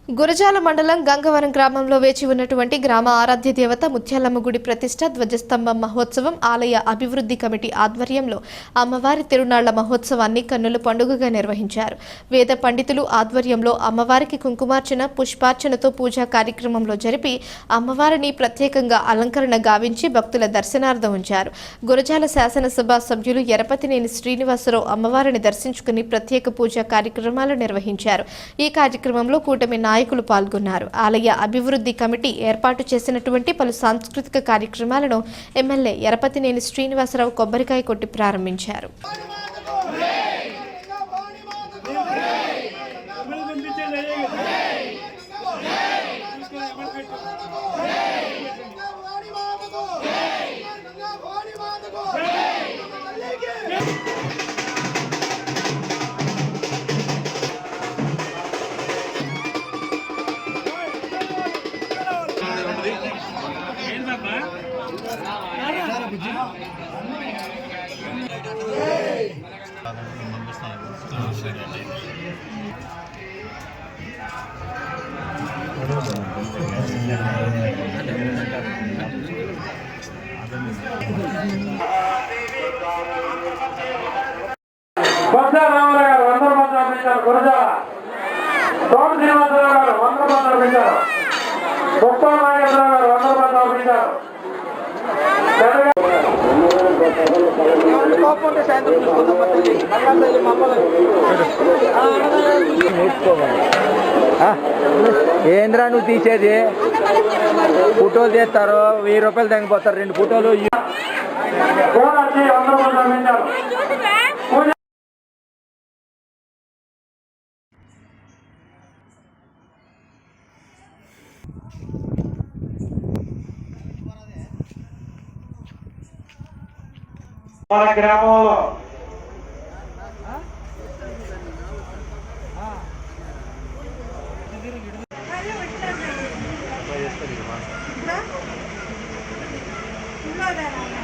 గురజాల మండలం గంగవరం గ్రామంలో వేచి ఉన్నటువంటి గ్రామ ఆరాధ్య దేవత ముత్యాలమ్మ గుడి ప్రతిష్ట ధ్వజస్తంభం మహోత్సవం ఆలయ అభివృద్ధి కమిటీ ఆధ్వర్యంలో అమ్మవారి తిరునాళ్ల మహోత్సవాన్ని కన్నుల పండుగగా నిర్వహించారు. వేద పండితులు ఆధ్వర్యంలో అమ్మవారికి కుంకుమార్చన పుష్పార్చనతో పూజా కార్యక్రమంలో జరిపి అమ్మవారిని ప్రత్యేకంగా అలంకరణ గావించి భక్తుల దర్శనార్థం ఉంచారు. గురజాల శాసనసభ సభ్యులు ఎరపతినేని శ్రీనివాసరావు అమ్మవారిని దర్శించుకుని ప్రత్యేక పూజా కార్యక్రమాలు నిర్వహించారు. ఈ కార్యక్రమంలో కూటమి నాయకులు పాల్గొన్నారు. ఆలయ అభివృద్ధి కమిటీ ఏర్పాటు చేసినటువంటి పలు సాంస్కృతిక కార్యక్రమాలను ఎమ్మెల్యే ఎరపతినేని శ్రీనివాసరావు కొబ్బరికాయ కొట్టి ప్రారంభించారు. ఏంద్రా నువ్వు తీసేది ఫోటోలు తీస్తారు 1000 రూపాయలు తగ్గిపోతారు 2 ఫోటోలు. మన గ్రామంలో No,